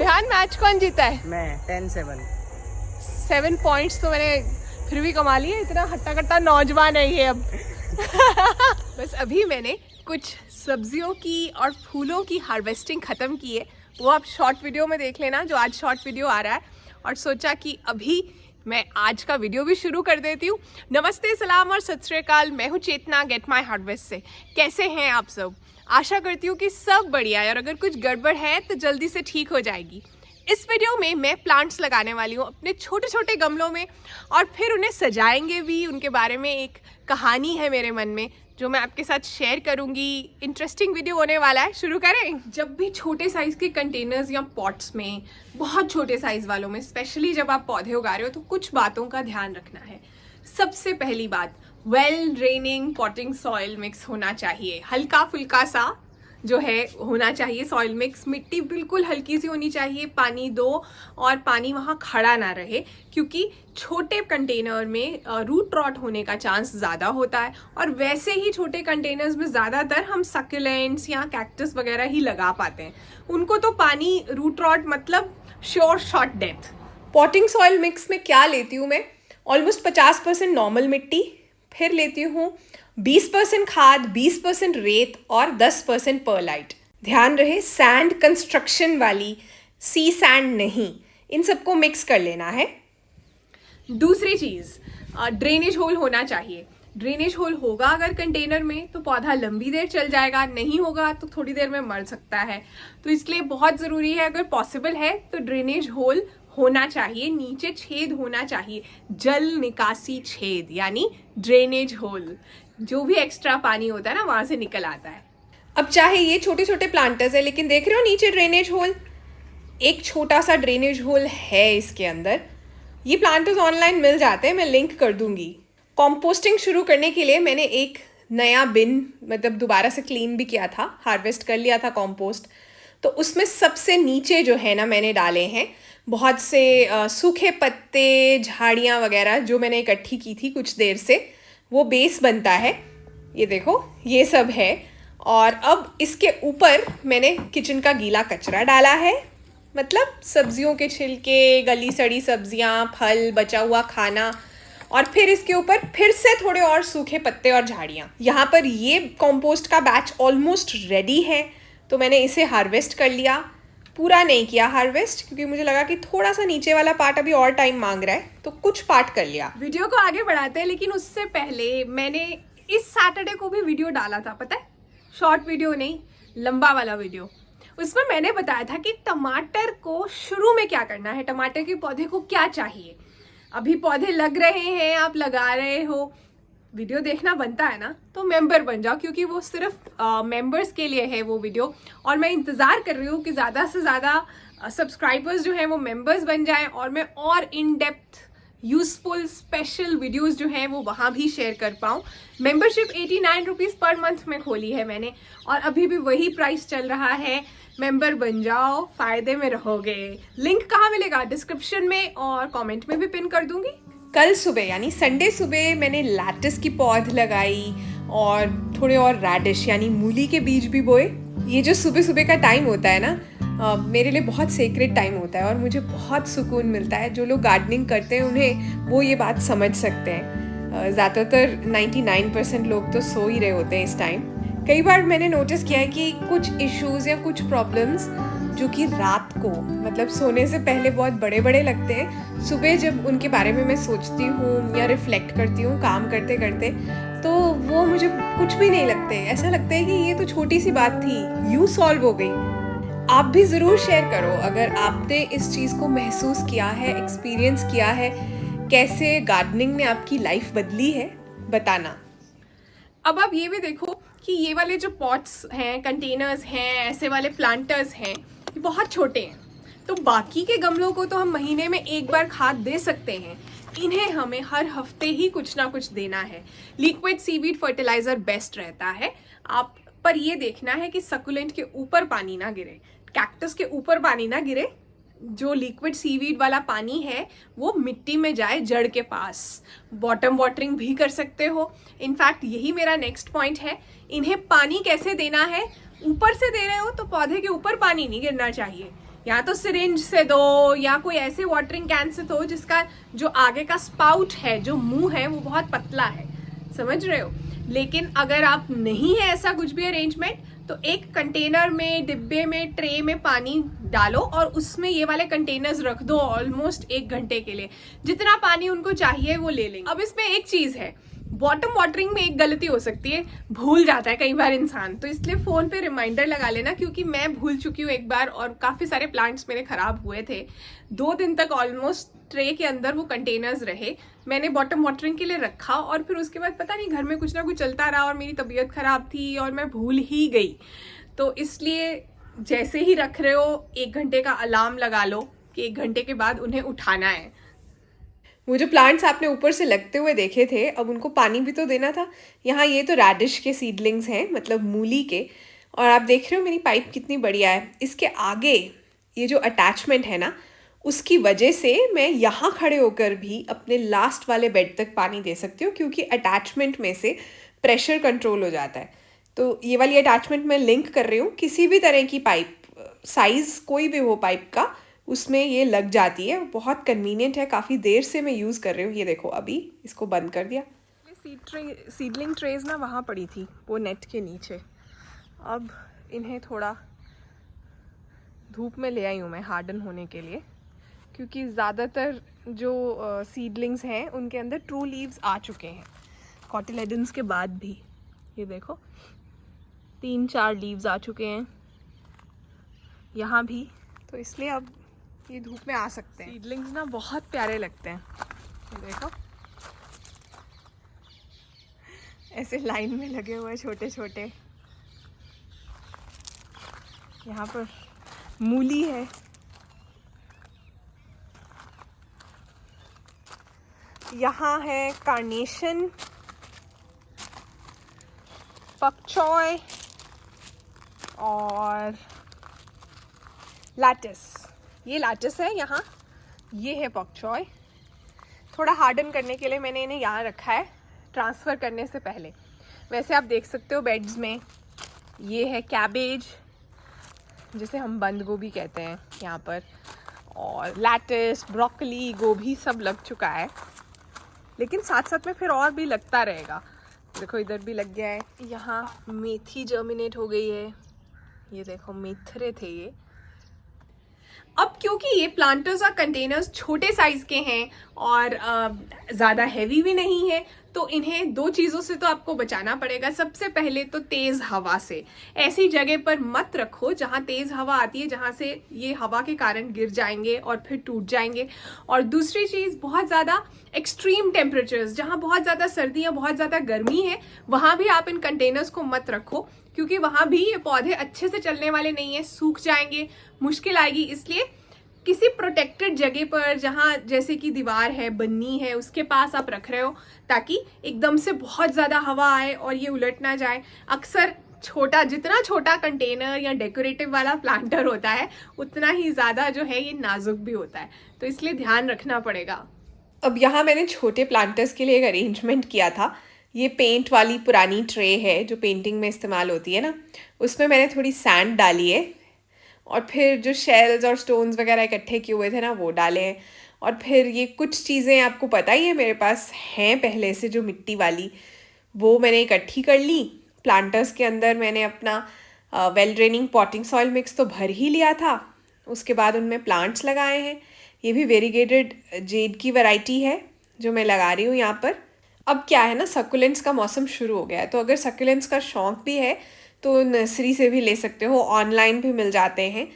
ध्यान मैच कौन जीता है? मैं 10-7। 7 पॉइंट्स तो मैंने फिर भी कमा लिए, इतना हट्टा कट्टा नौजवान नहीं है अब। बस अभी मैंने कुछ सब्जियों की और फूलों की हार्वेस्टिंग ख़त्म की है, वो आप शॉर्ट वीडियो में देख लेना जो आज शॉर्ट वीडियो आ रहा है। और सोचा कि अभी मैं आज का वीडियो भी शुरू कर देती हूँ। नमस्ते, सलाम और सत श्री अकाल। मैं हूँ चेतना गेट माई हार्वेस्ट से। कैसे हैं आप सब? आशा करती हूँ कि सब बढ़िया है और अगर कुछ गड़बड़ है तो जल्दी से ठीक हो जाएगी। इस वीडियो में मैं प्लांट्स लगाने वाली हूँ अपने छोटे छोटे गमलों में और फिर उन्हें सजाएंगे भी। उनके बारे में एक कहानी है मेरे मन में जो मैं आपके साथ शेयर करूंगी। इंटरेस्टिंग वीडियो होने वाला है। शुरू करें। जब भी छोटे साइज के कंटेनर्स या पॉट्स में, बहुत छोटे साइज वालों में स्पेशली जब आप पौधे उगा रहे हो तो कुछ बातों का ध्यान रखना है। सबसे पहली बात, well draining potting soil mix होना चाहिए। हल्का फुल्का सा जो है होना चाहिए सॉइल मिक्स। मिट्टी बिल्कुल हल्की सी होनी चाहिए। पानी दो और पानी वहाँ खड़ा ना रहे, क्योंकि छोटे कंटेनर में रूट रॉट होने का चांस ज़्यादा होता है। और वैसे ही छोटे कंटेनर्स में ज़्यादातर हम सक्यूलेंट्स या कैक्टस वगैरह ही लगा पाते हैं। उनको तो पानी रूट रॉट मतलब sure shot death. Potting soil mix में क्या लेती हूँ मैं? ऑलमोस्ट 50% नॉर्मल मिट्टी, फिर लेती हूँ 20% खाद, 20% रेत और 10% परलाइट। ध्यान रहे सैंड कंस्ट्रक्शन वाली, सी सैंड नहीं। इन सबको मिक्स कर लेना है। दूसरी चीज़, ड्रेनेज होल होना चाहिए। ड्रेनेज होल होगा अगर कंटेनर में तो पौधा लंबी देर चल जाएगा, नहीं होगा तो थोड़ी देर में मर सकता है। तो इसलिए बहुत ज़रूरी है, अगर पॉसिबल है तो ड्रेनेज होल होना चाहिए। नीचे छेद होना चाहिए, जल निकासी छेद यानी ड्रेनेज होल। जो भी एक्स्ट्रा पानी होता है ना वहाँ से निकल आता है। अब चाहे ये छोटे छोटे प्लांटर्स है, लेकिन देख रहे हो नीचे ड्रेनेज होल, एक छोटा सा ड्रेनेज होल है इसके अंदर। ये प्लांटर्स ऑनलाइन मिल जाते हैं, मैं लिंक कर दूंगी। कॉम्पोस्टिंग शुरू करने के लिए मैंने एक नया बिन मतलब दोबारा से क्लीन भी किया था, हार्वेस्ट कर लिया था कॉम्पोस्ट। तो उसमें सबसे नीचे जो है ना मैंने डाले हैं बहुत से सूखे पत्ते, झाड़ियाँ वगैरह जो मैंने इकट्ठी की थी कुछ देर से, वो बेस बनता है। ये देखो ये सब है। और अब इसके ऊपर मैंने किचन का गीला कचरा डाला है, मतलब सब्जियों के छिलके, गली सड़ी सब्जियां, फल, बचा हुआ खाना। और फिर इसके ऊपर फिर से थोड़े और सूखे पत्ते और झाड़ियाँ। यहाँ पर ये कॉम्पोस्ट का बैच ऑलमोस्ट रेडी है, तो मैंने इसे हार्वेस्ट कर लिया। पूरा नहीं किया हार्वेस्ट क्योंकि मुझे लगा कि थोड़ा सा नीचे वाला पार्ट अभी और टाइम मांग रहा है, तो कुछ पार्ट कर लिया। वीडियो को आगे बढ़ाते हैं, लेकिन उससे पहले मैंने इस सैटरडे को भी वीडियो डाला था, पता है? शॉर्ट वीडियो नहीं, लंबा वाला वीडियो। उसमें मैंने बताया था कि टमाटर को शुरू में क्या करना है, टमाटर के पौधे को क्या चाहिए। अभी पौधे लग रहे हैं, आप लगा रहे हो, वीडियो देखना बनता है ना, तो मेंबर बन जाओ, क्योंकि वो सिर्फ मेंबर्स के लिए है वो वीडियो। और मैं इंतज़ार कर रही हूँ कि ज़्यादा से ज़्यादा सब्सक्राइबर्स जो हैं वो मेंबर्स बन जाएं और मैं और in depth useful special videos जो हैं वो वहाँ भी शेयर कर पाऊँ। मेंबरशिप 89 रुपीज़ पर मंथ में खोली है मैंने और अभी भी वही प्राइस चल रहा है। मेंबर बन जाओ, फ़ायदे में रहोगे। लिंक कहाँ मिलेगा? डिस्क्रिप्शन में और कमेंट में भी पिन कर दूँगी। कल सुबह यानी संडे सुबह मैंने लैटिस की पौध लगाई और थोड़े और रेडिश यानी मूली के बीज भी बोए। ये जो सुबह सुबह का टाइम होता है ना, मेरे लिए बहुत सेक्रेट टाइम होता है और मुझे बहुत सुकून मिलता है। जो लोग गार्डनिंग करते हैं उन्हें वो ये बात समझ सकते हैं। ज़्यादातर 99% लोग तो सो ही रहे होते हैं इस टाइम। कई बार मैंने नोटिस किया है कि कुछ इश्यूज़ या कुछ प्रॉब्लम्स जो कि रात को मतलब सोने से पहले बहुत बड़े बड़े लगते हैं, सुबह जब उनके बारे में मैं सोचती हूँ या रिफ्लेक्ट करती हूँ काम करते करते, तो वो मुझे कुछ भी नहीं लगते। ऐसा लगता है कि ये तो छोटी सी बात थी, यूँ सॉल्व हो गई। आप भी ज़रूर शेयर करो अगर आपने इस चीज़ को महसूस किया है, एक्सपीरियंस किया है, कैसे गार्डनिंग ने आपकी लाइफ बदली है, बताना। अब आप ये भी देखो कि ये वाले जो पॉट्स हैं, कंटेनर्स हैं, ऐसे वाले प्लांटर्स हैं, ये बहुत छोटे हैं। तो बाकी के गमलों को तो हम महीने में एक बार खाद दे सकते हैं, इन्हें हमें हर हफ्ते ही कुछ ना कुछ देना है। लिक्विड सीवीड फर्टिलाइजर बेस्ट रहता है। आप पर ये देखना है कि सकुलेंट के ऊपर पानी ना गिरे, कैक्टस के ऊपर पानी ना गिरे। जो लिक्विड सीवीड वाला पानी है वो मिट्टी में जाए, जड़ के पास। बॉटम वाटरिंग भी कर सकते हो। इनफैक्ट यही मेरा नेक्स्ट पॉइंट है, इन्हें पानी कैसे देना है। ऊपर से दे रहे हो तो पौधे के ऊपर पानी नहीं गिरना चाहिए, या तो सिरिंज से दो या कोई ऐसे वाटरिंग कैन से दो जिसका जो आगे का स्पाउट है, जो मुंह है, वो बहुत पतला है, समझ रहे हो। लेकिन अगर आप नहीं है ऐसा कुछ भी अरेंजमेंट, तो एक कंटेनर में, डिब्बे में, ट्रे में पानी डालो और उसमें ये वाले कंटेनर्स रख दो ऑलमोस्ट 1 घंटे के लिए। जितना पानी उनको चाहिए वो ले लेंगे। अब इसमें एक चीज है, बॉटम वाटरिंग में एक गलती हो सकती है, भूल जाता है कई बार इंसान, तो इसलिए फोन पे रिमाइंडर लगा लेना, क्योंकि मैं भूल चुकी हूँ एक बार और काफी सारे प्लांट्स मेरे खराब हुए थे। 2 दिन तक ऑलमोस्ट ट्रे के अंदर वो कंटेनर्स रहे। मैंने बॉटम वाटरिंग के लिए रखा और फिर उसके बाद पता नहीं घर में कुछ ना कुछ चलता रहा और मेरी तबीयत खराब थी और मैं भूल ही गई। तो इसलिए जैसे ही रख रहे हो 1 घंटे का अलार्म लगा लो कि 1 घंटे के बाद उन्हें उठाना है। वो जो प्लांट्स आपने ऊपर से लगते हुए देखे थे, अब उनको पानी भी तो देना था। यहाँ ये तो रैडिश के सीडलिंग्स हैं, मतलब मूली के, और आप देख रहे हो मेरी पाइप कितनी बढ़िया है। इसके आगे ये जो अटैचमेंट है ना, उसकी वजह से मैं यहाँ खड़े होकर भी अपने लास्ट वाले बेड तक पानी दे सकती हूँ, क्योंकि अटैचमेंट में से प्रेशर कंट्रोल हो जाता है। तो ये वाली अटैचमेंट मैं लिंक कर रही हूँ, किसी भी तरह की पाइप, साइज़ कोई भी हो पाइप का, उसमें ये लग जाती है। बहुत कन्वीनियंट है, काफ़ी देर से मैं यूज़ कर रही हूँ। ये देखो अभी इसको बंद कर दिया। सीडलिंग ट्रेज ना वहाँ पड़ी थी वो नेट के नीचे। अब इन्हें थोड़ा धूप में ले आई हूँ मैं हार्डन होने के लिए, क्योंकि ज़्यादातर जो सीडलिंग्स हैं उनके अंदर ट्रू लीव्स आ चुके हैं कॉटिलेडन्स के बाद भी। ये देखो 3-4 लीव्स आ चुके हैं यहाँ भी, तो इसलिए अब ये धूप में आ सकते हैं। सीडलिंग्स ना बहुत प्यारे लगते हैं। ये देखो ऐसे लाइन में लगे हुए छोटे छोटे। यहाँ पर मूली है, यहाँ है कार्नेशन, पकचॉय और लैटिस। ये लैटिस है यहाँ, ये है पकचॉय। थोड़ा हार्डन करने के लिए मैंने इन्हें यहाँ रखा है ट्रांसफ़र करने से पहले। वैसे आप देख सकते हो बेड्स में ये है कैबेज, जिसे हम बंद गोभी कहते हैं यहाँ पर, और लैटिस, ब्रोकली, गोभी सब लग चुका है, लेकिन साथ साथ में फिर और भी लगता रहेगा। देखो इधर भी लग गया है। यहाँ मेथी जर्मिनेट हो गई है, ये देखो मेथरे थे ये। अब क्योंकि ये प्लांटर्स और कंटेनर्स छोटे साइज के हैं और ज़्यादा हैवी भी नहीं है, तो इन्हें 2 चीज़ों से तो आपको बचाना पड़ेगा। सबसे पहले तो तेज़ हवा से। ऐसी जगह पर मत रखो जहाँ तेज़ हवा आती है, जहाँ से ये हवा के कारण गिर जाएंगे और फिर टूट जाएंगे। और दूसरी चीज़, बहुत ज़्यादा एक्सट्रीम टेम्परेचर्स, जहाँ बहुत ज़्यादा सर्दी या बहुत ज़्यादा गर्मी है, वहाँ भी आप इन कंटेनर्स को मत रखो, क्योंकि वहाँ भी ये पौधे अच्छे से चलने वाले नहीं है, सूख जाएंगे, मुश्किल आएगी। इसलिए किसी प्रोटेक्टेड जगह पर, जहाँ जैसे कि दीवार है, बन्नी है, उसके पास आप रख रहे हो, ताकि एकदम से बहुत ज़्यादा हवा आए और ये उलट ना जाए। अक्सर जितना छोटा कंटेनर या डेकोरेटिव वाला प्लांटर होता है, उतना ही ज़्यादा जो है ये नाजुक भी होता है, तो इसलिए ध्यान रखना पड़ेगा। अब यहाँ मैंने छोटे प्लांटर्स के लिए एक अरेंजमेंट किया था। ये पेंट वाली पुरानी ट्रे है जो पेंटिंग में इस्तेमाल होती है ना, उसमें मैंने थोड़ी सैंड डाली है और फिर जो शेल्स और स्टोन्स वगैरह इकट्ठे किए हुए थे ना, वो डाले हैं। और फिर ये कुछ चीज़ें आपको पता ही है मेरे पास हैं पहले से, जो मिट्टी वाली, वो मैंने इकट्ठी कर ली। प्लांटर्स के अंदर मैंने अपना well draining potting soil mix तो भर ही लिया था, उसके बाद उनमें प्लांट्स लगाए हैं। ये भी वेरीगेटेड जेड की वैरायटी है जो मैं लगा रही हूँ यहाँ पर। अब क्या है ना, सक्यूलेंट्स का मौसम शुरू हो गया है, तो अगर सक्यूलेंट्स का शौक़ भी है तो नर्सरी से भी ले सकते हो, ऑनलाइन भी मिल जाते हैं,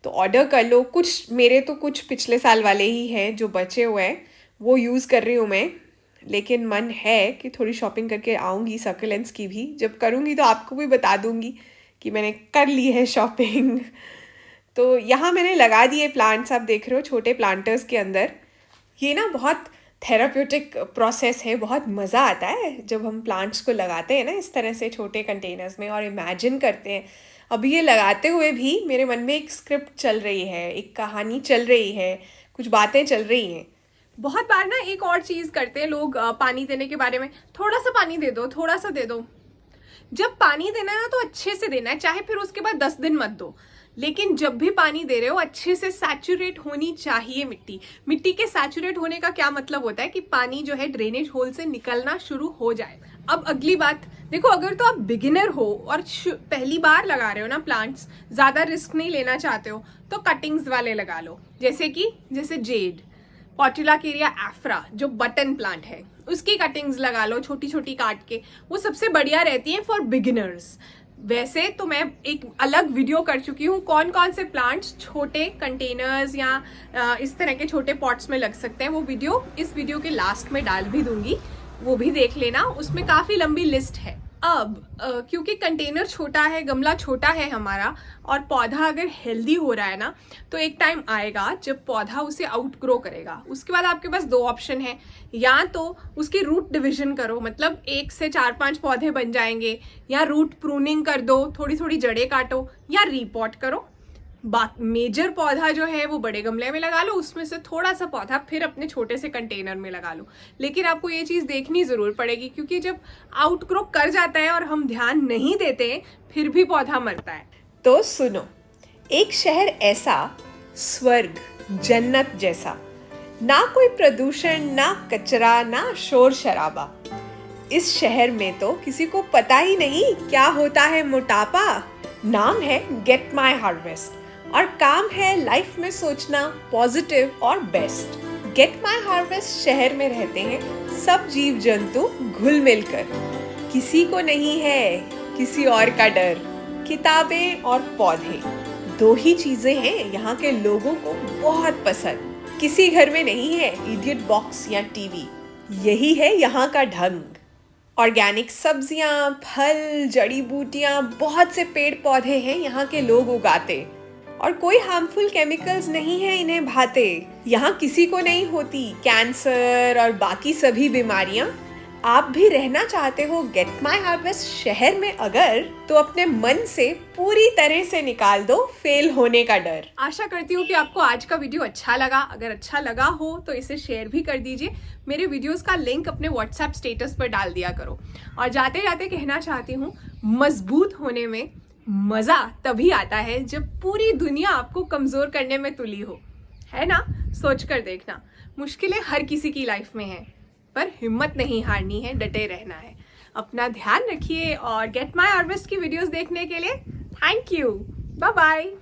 तो ऑर्डर कर लो। कुछ मेरे तो कुछ पिछले साल वाले ही हैं जो बचे हुए हैं, वो यूज़ कर रही हूँ मैं। लेकिन मन है कि थोड़ी शॉपिंग करके आऊँगी सक्यूलेंट्स की भी। जब करूँगी तो आपको भी बता दूँगी कि मैंने कर ली है शॉपिंग। तो यहाँ मैंने लगा दिए प्लांट्स, आप देख रहे हो, छोटे प्लांटर्स के अंदर। ये ना बहुत थेराप्यूटिक प्रोसेस है, बहुत मज़ा आता है जब हम प्लांट्स को लगाते हैं ना इस तरह से छोटे कंटेनर्स में, और इमेजिन करते हैं। अभी ये लगाते हुए भी मेरे मन में एक स्क्रिप्ट चल रही है, एक कहानी चल रही है, कुछ बातें चल रही हैं। बहुत बार ना एक और चीज़ करते हैं लोग पानी देने के बारे में, थोड़ा सा पानी दे दो, थोड़ा सा दे दो। जब पानी देना है ना तो अच्छे से देना है, चाहे फिर उसके बाद 10 दिन मत दो, लेकिन जब भी पानी दे रहे हो अच्छे से सैचुरेट होनी चाहिए मिट्टी। मिट्टी के सैचुरेट होने का क्या मतलब होता है कि पानी जो है ड्रेनेज होल से निकलना शुरू हो जाए। अब अगली बात देखो, अगर तो आप बिगिनर हो और पहली बार लगा रहे हो ना प्लांट्स, ज़्यादा रिस्क नहीं लेना चाहते हो, तो कटिंग्स वाले लगा लो। जैसे जेड, पॉटुलाकेरिया एफ्रा जो बटन प्लांट है, उसकी कटिंग्स लगा लो छोटी छोटी काट के, वो सबसे बढ़िया रहती है फॉर बिगिनर्स। वैसे तो मैं एक अलग वीडियो कर चुकी हूँ कौन कौन से प्लांट्स छोटे कंटेनर्स या इस तरह के छोटे पॉट्स में लग सकते हैं। वो वीडियो इस वीडियो के लास्ट में डाल भी दूंगी, वो भी देख लेना, उसमें काफ़ी लंबी लिस्ट है। अब क्योंकि कंटेनर छोटा है, गमला छोटा है हमारा, और पौधा अगर हेल्दी हो रहा है ना, तो एक टाइम आएगा जब पौधा उसे आउटग्रो करेगा। उसके बाद आपके पास 2 ऑप्शन है, या तो उसकी रूट डिवीजन करो, मतलब 1 से 4-5 पौधे बन जाएंगे, या रूट प्रूनिंग कर दो, थोड़ी थोड़ी जड़ें काटो, या रीपॉट करो। मेजर पौधा जो है वो बड़े गमले में लगा लो, उसमें से थोड़ा सा पौधा फिर अपने छोटे से कंटेनर में लगा लो। लेकिन आपको ये चीज़ देखनी ज़रूर पड़ेगी, क्योंकि जब आउटग्रो कर जाता है और हम ध्यान नहीं देते फिर भी पौधा मरता है। तो सुनो, एक शहर ऐसा, स्वर्ग, जन्नत जैसा, ना कोई प्रदूषण, ना कचरा, ना शोर शराबा। इस शहर में तो किसी को पता ही नहीं क्या होता है मोटापा। नाम है गेट माई हार्वेस्ट और काम है लाइफ में सोचना पॉजिटिव और बेस्ट। गेट माई हार्वेस्ट शहर में रहते हैं सब जीव जंतु घुल मिलकर। किसी को नहीं है किसी और का डर। किताबें और पौधे, 2 ही चीजें हैं यहाँ के लोगों को बहुत पसंद। किसी घर में नहीं है इडियट बॉक्स या टीवी, यही है यहाँ का ढंग। ऑर्गेनिक सब्जियां, फल, जड़ी बूटियां, बहुत से पेड़ पौधे हैं यहाँ के लोग उगाते, और कोई हार्मफुल केमिकल्स नहीं है इन्हें भाते। यहाँ किसी को नहीं होती कैंसर और बाकी सभी बीमारियां। आप भी रहना चाहते हो गेट माई हार्वेस्ट शहर में अगर, तो अपने मन से पूरी तरह से निकाल दो फेल होने का डर। आशा करती हूँ कि आपको आज का वीडियो अच्छा लगा। अगर अच्छा लगा हो तो इसे शेयर भी कर दीजिए। मेरे वीडियोस का लिंक अपने व्हाट्सएप स्टेटस पर डाल दिया करो। और जाते जाते कहना चाहती हूँ, मजबूत होने में मजा तभी आता है जब पूरी दुनिया आपको कमजोर करने में तुली हो, है ना? सोच कर देखना, मुश्किलें हर किसी की लाइफ में हैं, पर हिम्मत नहीं हारनी है, डटे रहना है। अपना ध्यान रखिए और गेट माई हार्वेस्ट की वीडियोस देखने के लिए थैंक यू। Bye bye.